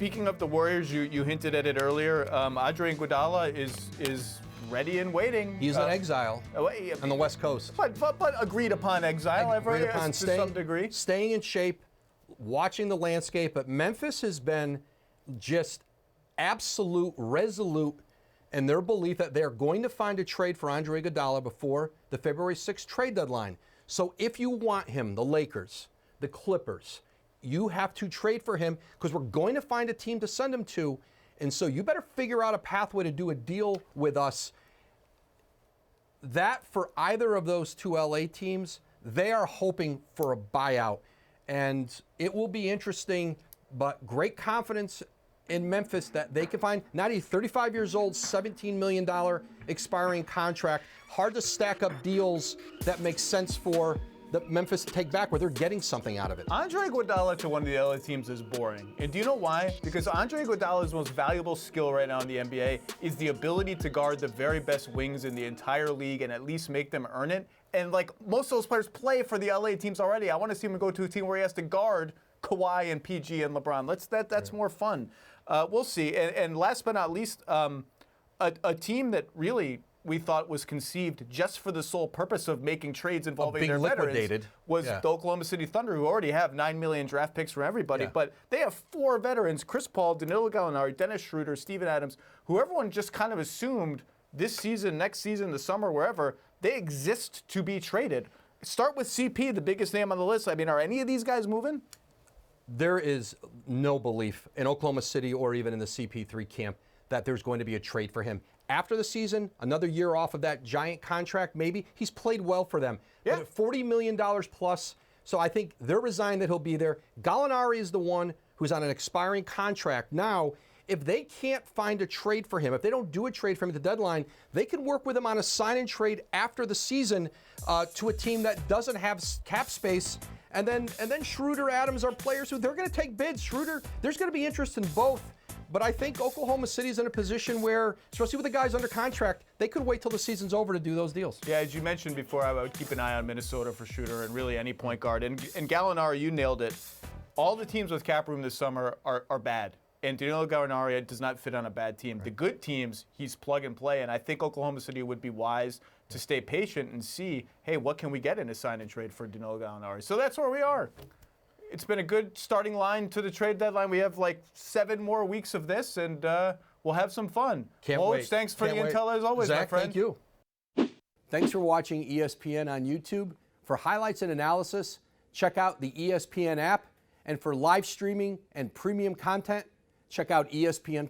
speaking of the Warriors, you hinted at it earlier. Andre Iguodala is ready and waiting. He's in exile on the West Coast. But agreed upon exile, agreed upon to some degree. Staying in shape, watching the landscape. But Memphis has been just absolute, resolute in their belief that they're going to find a trade for Andre Iguodala before the February 6th trade deadline. So if you want him, the Lakers, the Clippers, you have to trade for him because we're going to find a team to send him to. And so you better figure out a pathway to do a deal with us. That for either of those two LA teams, they are hoping for a buyout. And it will be interesting, but great confidence in Memphis that they can find. Not he's 35 years old, $17 million expiring contract. Hard to stack up deals that make sense for the Memphis to take back where they're getting something out of it. Andre Iguodala to one of the LA teams is boring. And do you know why? Because Andre Iguodala's most valuable skill right now in the NBA is the ability to guard the very best wings in the entire league and at least make them earn it. And like most of those players play for the LA teams already. I want to see him go to a team where he has to guard Kawhi and PG and LeBron. That's more fun. We'll see. And last but not least, a team that really we thought was conceived just for the sole purpose of making trades involving their veterans was the Oklahoma City Thunder, who already have 9 million draft picks for everybody. Yeah. But they have 4 veterans: Chris Paul, Danilo Gallinari, Dennis Schroeder, Steven Adams, who everyone just kind of assumed this season, next season, the summer, wherever, they exist to be traded. Start with CP, the biggest name on the list. I mean, are any of these guys moving? There is no belief in Oklahoma City or even in the CP3 camp that there's going to be a trade for him. After the season, another year off of that giant contract, maybe. He's played well for them. Yeah. But at $40 million plus, so I think they're resigned that he'll be there. Gallinari is the one who's on an expiring contract. Now, if they can't find a trade for him, if they don't do a trade for him at the deadline, they can work with him on a sign and trade after the season to a team that doesn't have cap space. And then Schroeder, Adams are players who they're going to take bids. Schroeder, there's going to be interest in both. But I think Oklahoma City's in a position where, especially with the guys under contract, they could wait till the season's over to do those deals. Yeah, as you mentioned before, I would keep an eye on Minnesota for Schroeder and really any point guard. And Gallinari, you nailed it. All the teams with cap room this summer are bad. And Danilo Gallinari does not fit on a bad team. Right. The good teams, he's plug and play. And I think Oklahoma City would be wise to stay patient and see, hey, what can we get in a sign and trade for Danilo Gallinari? So that's where we are. It's been a good starting line to the trade deadline. We have like 7 more weeks of this, and we'll have some fun. Can't wait. Thanks for the intel as always, Zach, my friend. Thank you. Thanks for watching ESPN on YouTube. For highlights and analysis, check out the ESPN app. And for live streaming and premium content, check out ESPN+.